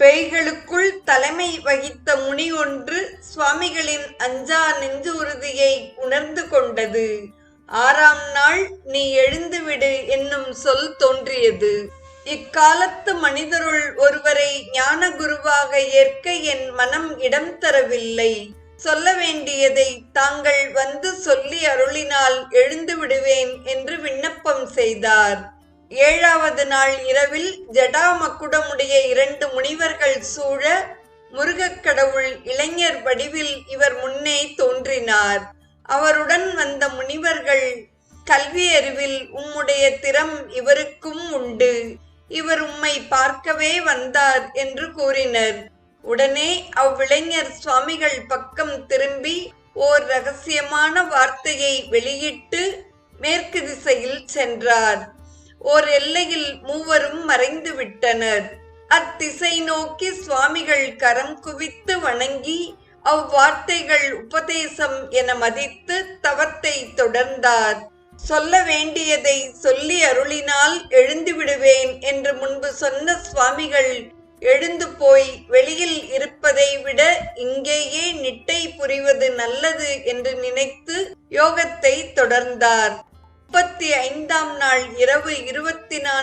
பேய்களுக்குள் தலைமை வகித்த முனி ஒன்று சுவாமிகளின் அஞ்சா நெஞ்சு உறுதியை உணர்ந்து கொண்டது. 6ஆம் நாள் நீ எழுந்துவிடு என்னும் சொல் தோன்றியது. இக்காலத்து மனிதருள் ஒருவரை ஞான குருவாக ஏற்க என் மனம் இடம் தரவில்லை. சொல்ல வேண்டியதை தாங்கள் வந்து சொல்லி அருளினால் எழுந்து விடுவேன் என்று விண்ணப்பம் செய்தார். 7வது நாள் இரவில் ஜடாமகுடமுடைய 2 முனிவர்கள் சூழ முருகக் கடவுள் இளைஞர் வடிவில் இவர் முன்னே தோன்றினார். அவருடன் வந்த முனிவர்கள், கல்வி அறிவில் உம்முடைய திறம் இவருக்கும் உண்டு, இவர் உம்மை பார்க்கவே வந்தார் என்று கூறினர். உடனே அவ்விளைஞர் சுவாமிகள் பக்கம் திரும்பி ஓர் ரகசியமான வார்த்தையை வெளியிட்டு மேற்கு திசையில் சென்றார். ஓர் எல்லையில் மூவரும் மறைந்து விட்டனர். அத்திசை நோக்கி சுவாமிகள் கரம் குவித்து வணங்கி அவ்வார்த்தைகள் உபதேசம் என மதித்து தவத்தை தொடர்ந்தார். சொல்ல வேண்டியதை சொல்லி அருளினால் எழுந்து விடுவேன் என்று முன்பு சொன்ன சுவாமிகள் எழுந்து போய் வெளியில் இருப்பதை விட இங்கேயே நிட்டை புரிவது நல்லது என்று நினைத்து யோகத்தை தொடர்ந்தார். 35ஆம் நாள் இரவு 24